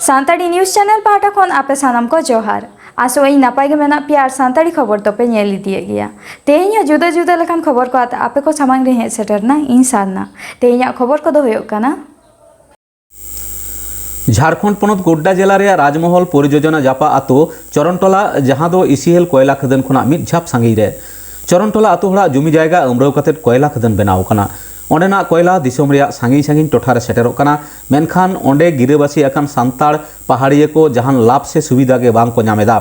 सानताड़ी news channel पाटा खन आपे सानाम को जोहार आसो इन नपाय गे मेना पे आर सानताड़ी खबर तो पे नेल इदिए गया तेहें जुदा जुदा लेखान खबर को आते आपे को सामांग रे हे सेटरना इन सारना तेहें खबर को दो होयोग काना झारखंड पनत गोड्डा जिला रे राजमहल परियोजना जापा आतो चरणटोला जहां दो इसिहेल कोयला खदन खुना मिद झाप सांगी रे चरणटोला आतो हड़ा जमी जायगा अमराव कतेत कोयला खदन बनाव कना ओंडेना कोयला दिसोम रेया सांगी सांगी टोठारे सेटेरोग कना मेनखान ओंडे गिरेबासी अकान सांताड़ पहाड़िये को जहान लाभ से सुविधा गे बांग को नामेदा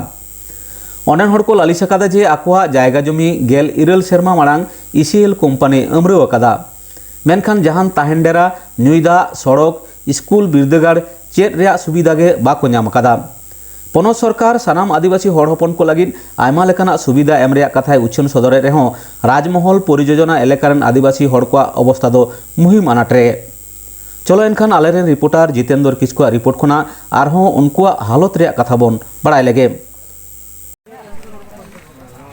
ओंडेन हड़ को लालिश अकादा जे आकोआ जायगा जमी गेल इरल सेरमा मारांग इसिहेल कोम्पानी अमराव अकादा मेनखान जहान ताहेन डेरा न्यूदा सड़क स्कूल बिरदागार चेद रेया सुविधा गे बाको नाम अकादा पनत सरकार सानाम आदिवासी हड़ हपन को लगिद आयमा लेकाना सुविधा एम रेया कथाय उछन सदरे रेहों राजमहल परियोजना एलेकारन आदिवासी हड़ को अवस्था दो मुहिम आनाट रे चलो एनखान आलेरेन रिपोर्टर जितेंद्र किस्कुआ रिपोर्ट खुना आरहों उनकुआ हालत रेया कथा बोन बड़ाय लेगे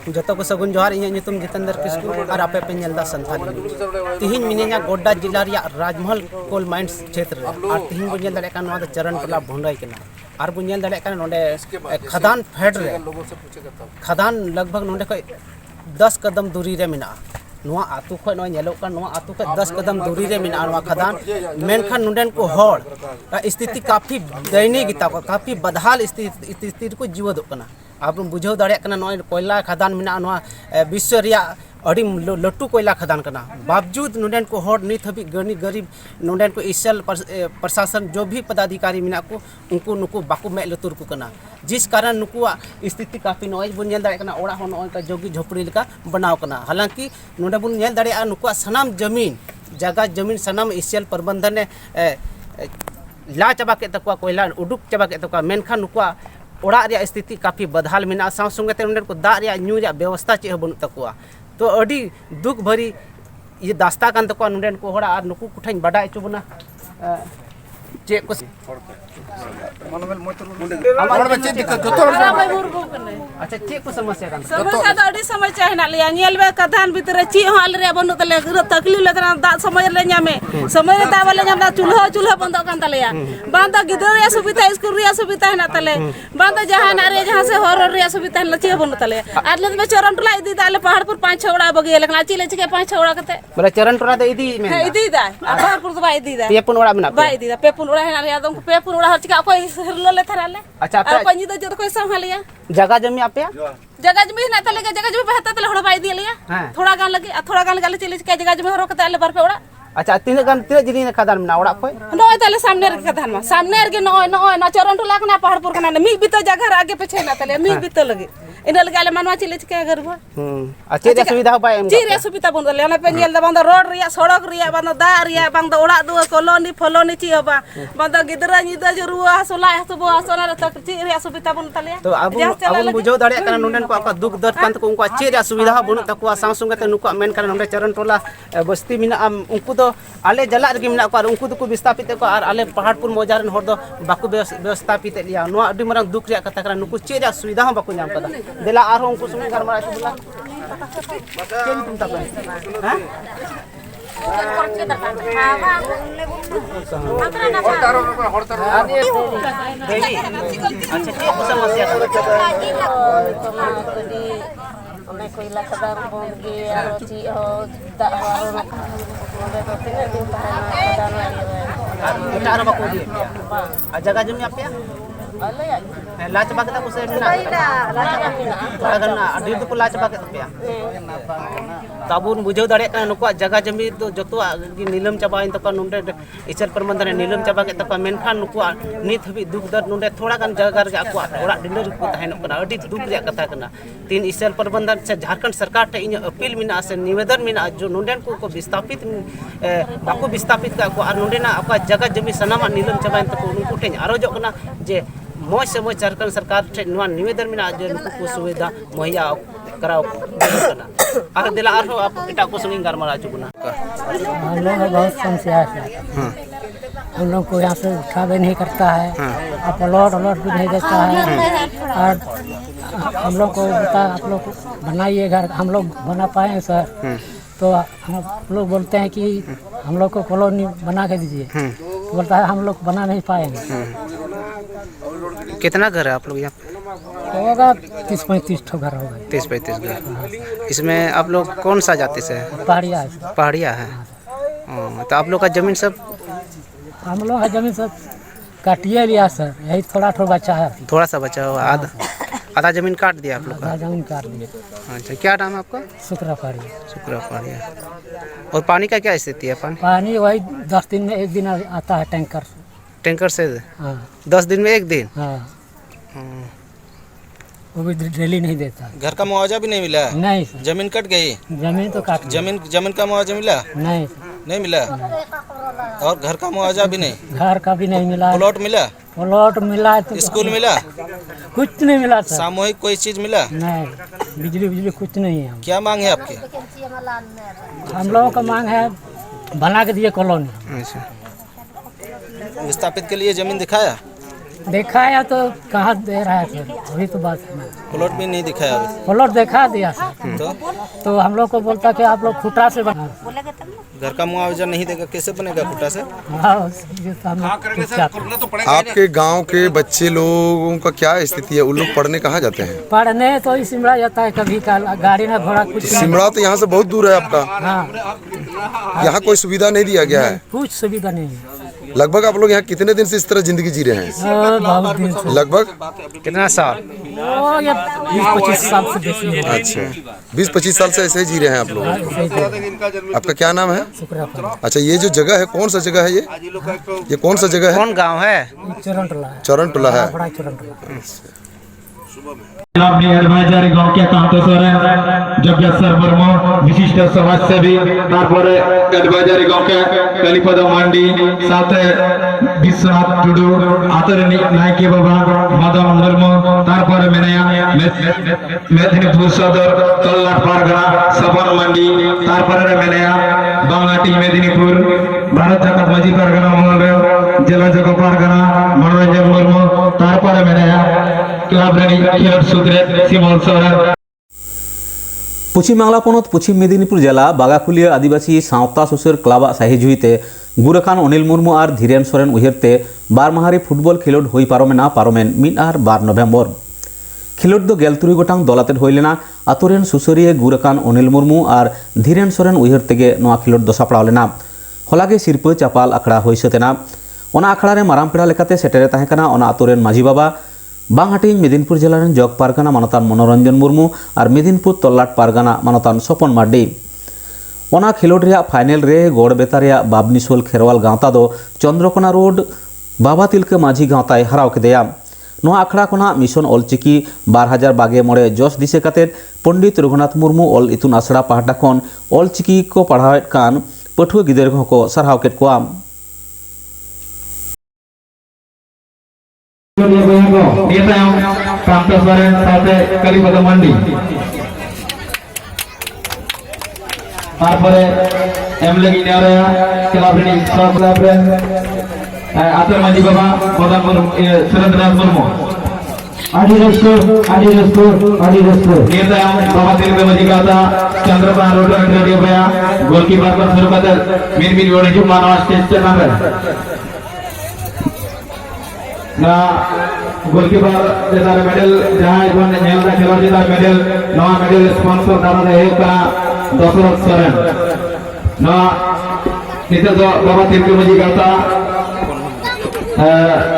जतो को सगुन जोहार इन नितुम जितेंद्र किस्कु और आपे पे नेलदा संथाली तिहिन मिनेना गोड्डा जिला रिया राजमहल कोल माइंस क्षेत्र और तिहिन बो नेल दड़े कान नोदा चरण टोला भोंडाई कना और बो नेल दड़े कान नोडे खदान फेड रे खदान लगभग नोडे को 10 कदम दूरी रे मिना नोआ आतु खय नो नेलो का नोआ आतु के 10 कदम दूरी रे मिना नोआ खदान मेनखान नोडेन को हड़ स्थिति काफी दयनीय गिता को काफी बदहाल स्थिति को जीव दो कना आप बुझाव दाड़े नॉय कोयला खदान में विश्व अड़ी लट्टू कोयला खदान करना बावजूद नोडेन को हड़ नित हबी गनी गरीब नोडेन को इसल प्रशासन जो भी पदाधिकारी में को उनको नुकु बाकू में लतुर को करना जिस कारण नुकु स्थिति काफी नॉय बन नेल दाड़े कना ओड़ा नॉय का जोगी झोपड़ी लेका बनाव करना हालांकि नोडे बन नेल दाड़े नुकु सनाम जमीन जगह जमीन सनाम इसल प्रबंधन ने ला चाबा के तकवा कोयला उडुक चाबा के तकवा मेनखान नुकु ओड़ा रिया स्थिति काफी बदहाल में संगे नोडे को दा रिया न्यू रिया व्यवस्था चे बनू तकुआ तो अड़ी दुख भरी ये दास्ता कान तकुआ नोडे को होड़ा और नुकु कुठाइन बड़ा चुबना चे को अच्छा चे को समस्या कान समस्या तो अड़ी समस्या है ना लिया नेल बे कधान भीतर ची हाल रे बनू तले तकलीफ लेतना दा समय ले न्यामे समय दा वाले न्याम दा चूल्हा बंद कान तलेया बांध गिदर रे सुविधा स्कूल रे सुविधा है ना तले बांध जहां ना रे जहां से हर रे सुविधा है ची बनू तले आले में चरण टोला इदी दाले पहाड़पुर 5-6 ओड़ा बगे लेकिन आची ले के 5-6 ओड़ा कते बोले चरण टोला दे इदी में इदी दा पहाड़पुर तो बाई इदी दा पेपुन ओड़ा में ना बाई इदी दा पेपुन ओड़ा है ना रे आदम पेपुन ओड़ा चिका कोई हरलो ले थराले अच्छा और पंजी तो जो कोई संभालिया जगह जमी आपे जगह जमी ना तले जगह जमी बहता तले हड़ बाई दिया लिया थोड़ा गान लगे चले के जगह जमी हरो कते आले बार पे ओड़ा अच्छा तीन जिनी खदान में ओड़ा कोई नय तले सामने रे खदान में सामने रे नय चरण टोला कना पहाड़पुर कना मी भी तो जगह आगे पीछे ना तले मी भी तो लगे इन लगे आले मनवा चले के घर गो अच्छा रे सुविधा बाय जी रे सुविधा बन दले ओना पे नेल बंद रोड रिया सड़क रिया बंद दा रिया बंद ओड़ा दो कॉलोनी फलोनी ची होबा बंद गिदरा निदा जरुआ हसला हसबो हसना रे तक ची रे सुविधा बन तले तो अब बुझो दाड़े कना नोंडन को आपका दुख दर्द कान को उनको ची रे सुविधा बन तको संगे ते नुको मेन कना नोंडे चरण टोला बस्ती मिना उनको तो आले जला रे मिना को उनको तो विस्थापित को और आले पहाड़पुर मोजारन हर दो बाकू व्यवस्थापित लिया नो अडी मरंग दुख रे कथा करा नुको ची रे सुविधा हम बाकू नाम कदा देला आरो उनको सुने घर मारा बोला केन तुम तक हां अच्छा के समस्या ओने कोयला खदान बन गे आरो ची हो दा आरो ओने तो तीन दिन खदान वाली आरो बाको दिए जगह जमी आपे अले लाच बागता को से मिना अगर ना अडी तो लाच बागता पे ताबुन बुझो दाड़े का नुको जगह जमी तो जतो नीलम चाबाइन तक नोंडे इचल प्रबंधन नीलम चाबा के तक मेनखान नुको नित हबी दुख दर्द नोंडे थोड़ा गान जगह रे आको ओड़ा डिलर को तहन कना अडी दुख रे कथा कना तीन इचल प्रबंधन से झारखंड सरकार टे इन अपील मिना से निवेदन मिना जो नोंडेन को विस्थापित बाको विस्थापित का को और नोंडे ना आपका जगह जमी सनामा नीलम चाबाइन तक उनको टे आरो जो कना जे मोज से मोज झारखंड सरकार टे निवेदन मिना जो उनको सुविधा मुहैया कराओ करना और दिला आरो आप इटा को संग गरमारा चुकना हम लोग बहुत समस्या है हम लोग को यहाँ से उठा भी नहीं करता है आप अलॉट भी नहीं देता है और हम लोग को बता आप लोग बनाइए घर हम लोग बना पाए सर तो हम लोग बोलते हैं कि हम लोग को कॉलोनी बना के दीजिए बोलता है हम लोग बना नहीं पाएंगे। कितना घर है आप लोग यहाँ? होगा 30-35 ठो घर होगा। 30-35 घर। इसमें आप लोग कौन सा जाति से है? पहाड़िया है। पहाड़िया है। तो आप लोग का जमीन सब? हम लोग का जमीन सब काटिए लिया सर, यही थोड़ा बचा है। थोड़ा सा बचा हुआ, आधा जमीन काट दिया आप लोग का? आधा जमीन काट दिए। अच्छा, क्या नाम है आपका? शुक्रा पहाड़िया। शुक्रा पहाड़िया। और पानी का क्या स्थिति है? पानी वही 10 दिन में एक दिन आता है टैंकर। टैंकर से? हाँ 10 दिन में एक दिन? हाँ, वो भी डेली नहीं देता। घर का मुआवजा भी नहीं मिला? नहीं सर। जमीन कट गई? जमीन तो काट जमीन का मुआवजा मिला? नहीं मिला। और घर का मुआवजा भी नहीं? घर का भी नहीं मिला। प्लॉट मिला? प्लॉट मिला तो स्कूल मिला? कुछ नहीं मिला सर। सामूहिक कोई चीज मिला? नहीं, बिजली कुछ नहीं है। क्या मांग है आपकी? हम लोगों का मांग है बना के दिए कॉलोनी। अच्छा, विस्थापित के लिए जमीन दिखाया? दिखाया तो कहाँ दे रहा है सर, वही तो बात है ना। प्लॉट भी नहीं दिखाया अभी? प्लॉट दिखा दिया सर, तो हम लोग को बोलता कि आप लोग खुटा से बना। घर का मुआवजा नहीं देगा, कैसे बनेगा खुटा से? हाँ, ये तो हम लोग चाहते हैं। आपके गांव के बच्चे लोगों का क्या स्थिति है? उन लोग पढ़ने कहाँ जाते हैं? पढ़ने तो ही सिमरा जाता है, कभी गाड़ी ना घोड़ा कुछ नहीं। सिमरा तो यहाँ से बहुत दूर है आपका। हाँ, यहाँ कोई सुविधा नहीं दिया गया है? कुछ सुविधा नहीं है। लगभग आप लोग यहाँ कितने दिन से इस तरह जिंदगी जी रहे हैं? बहुत दिन से। लगभग कितना साल? वो ये 20-25 साल से बेसी हो गया। अच्छा, 20-25 साल से ऐसे ही जी रहे हैं आप लोग। आपका क्या नाम है? शुक्रा पहाड़िया। अच्छा, ये जो जगह है कौन सा जगह है? ये कौन सा जगह है? कौन गांव है? चरणटोला है। चरणटोला है। बड़ा चरणटोला। अपनी एडवाइजर गांव के कांतो सोरेन जब सर मुर्मू विशिष्ट समाजसेवी तारपरे एडवाइजर गांव के कलिपद मांडी साथे विश्वनाथ टुडू आतरनी नायके बाबा मदन मुर्मू तारपरे मेनया मेदिनीपुर सदर तल्लाट पारगना सपन मांडी तारपरे मेनया बांगाटी मेदिनीपुर भारत जगत माजी पारगना मंगल जिला जगत पारगना मनोरंजन मुर्मू तारपरे मेनया पश्चिम बांगला पनत पश्चिम मेदिनीपुर जिला बागाकुलिया आदिवासी सावता सुसर क्लाब साहिजुईते गुरखान अनिल मुर्मू और धीरेन सोरेन उयहरते बारमाहारी फुटबल खेलोड हुई पारमेना पारमेन 1 और 12 नवेम्बर खेलोड दो 13 गोटांग दलाते होइलेना आतोरेन सुसरिया गुरखान अनिल मुर्मू और धीरेन सोरेन उयहरतेगे नोआ खेलोड दो सापड़ाव लेना हलागे सिरपा चापाल आखड़ा होई सतेना ओना आखड़ा रे माराम पेड़ा लेकाते सेटेरे ताहेकाना ओना आतोरेन माजी बाबा बांगाटी मेदिनीपुर जिला जग पारगाना मानतान मनोरंजन मुर्मू और मेदिनीपुर तल्लाट पारगाना मानतान सपन मार्डी ओना खेलोड रे फाइनल रे गड़बेता रे बाबनीसोल खेरवाल गांवता दो चंद्रकोना रोड बाबा तिलका माझी गांवताय हराव केदेया नोआ आखड़ा कोना मिशन ऑलचिकी 2022 जस दिसे काते पंडित रघुनाथ मुर्मू ऑल इतुन आसड़ा पाहटा खन ऑलचिकी को पढ़ावेत कान पठुआ गिदर को सरहाव केत कोआ आतर माजी बाबा मदन सुरेंद्रनाथ मुर्मू बाबा तिलका माजी गाता चंद्रकोना रोड गोलकीपर को शुरू कर मिन मिन ओडी जो मानव स्टेज पे नाम ना गोलकीपर जेदार मेडल जहां जोन नेलदा खेलोड जेदार मेडल नवा मेडल स्पॉन्सर दादा है का दशरथ सोरेन ना निते दो बाबा तिलका माजी गाता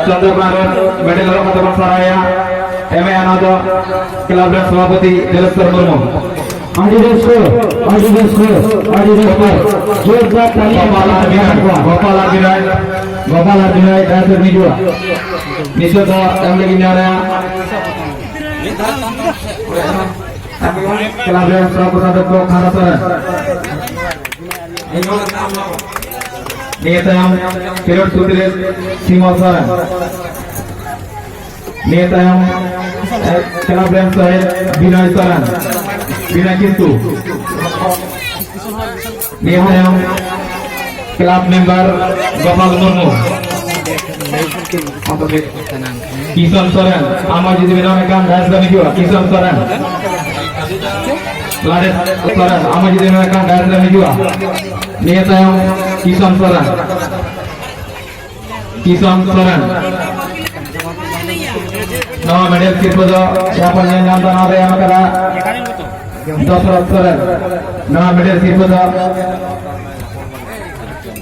चंद्रकोना रोड मेडल रो कदम सराया एम अनादो क्लब सभापति दिलेश्वर मुर्मू गोपाल अभिनय डायरेक्टर मीडिया नीचे तो एम लगी न्यारा क्लब सभापति को खाना पर नेताम किरण सुधीर सीमा सर नेताम क्लब सहित विनय सरन विनय किंतु नेताम क्लब मेंबर गोपाल मुर्मू किशन सोरेन आमाजी विनय कान दास का निजुआ किशन सोरेन लाडे सोरेन आमाजी विनय कान दास का निजुआ नेताम किशन सोरेन किशन सोरेन नवा मेडल सिर्फ दो यापन ने नाम दाना रे हमकरा दशरथ सोरेन नवा मेडल सिर्फ दो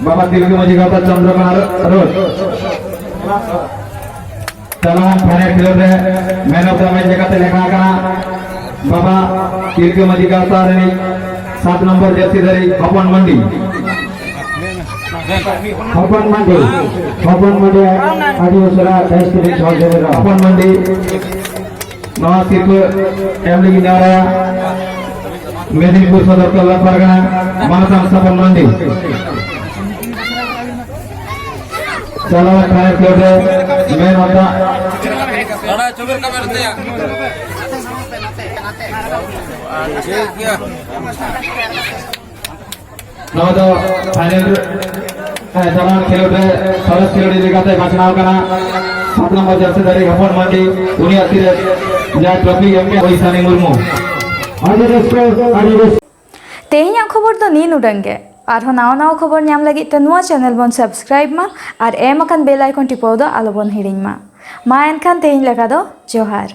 बाबा तिलकी मजी गाता चंद्रकांत रोड तमाम फाइनल खेल रे मैन ऑफ द मैच जगते लेखा करा बाबा तिलकी मजी गाता रे 7 नंबर जर्सी धरी हपन मंडी आदिवासरा टेस्ट में छोड़ दे रहा हपन मंडी नवा सिर्फ एमडी की नारा मेदिनीपुर सदर कला परगना मानसम सपन मंडी चलो फाइनल खेल रे मैन ऑफ द बड़ा चुबर का करते हैं क्या नवा तो फाइनल जवान खेल रे सरस खेल दिखाते बचनाव करना 7 नंबर जर्सी धरी हपन मंडी दुनिया सिरे जा ट्रॉफी गेम के वैशाली मुर्मू तेहिया खबर तो नीन उडंगे और नाव नाव खबर नाम लगी तो नुआ चैनल बन सब्सक्राइब मा और एम अकन बेल आइकन टिपो दो आलो बन हिड़िंग मा एनखान तेहिन लगा दो जोहार।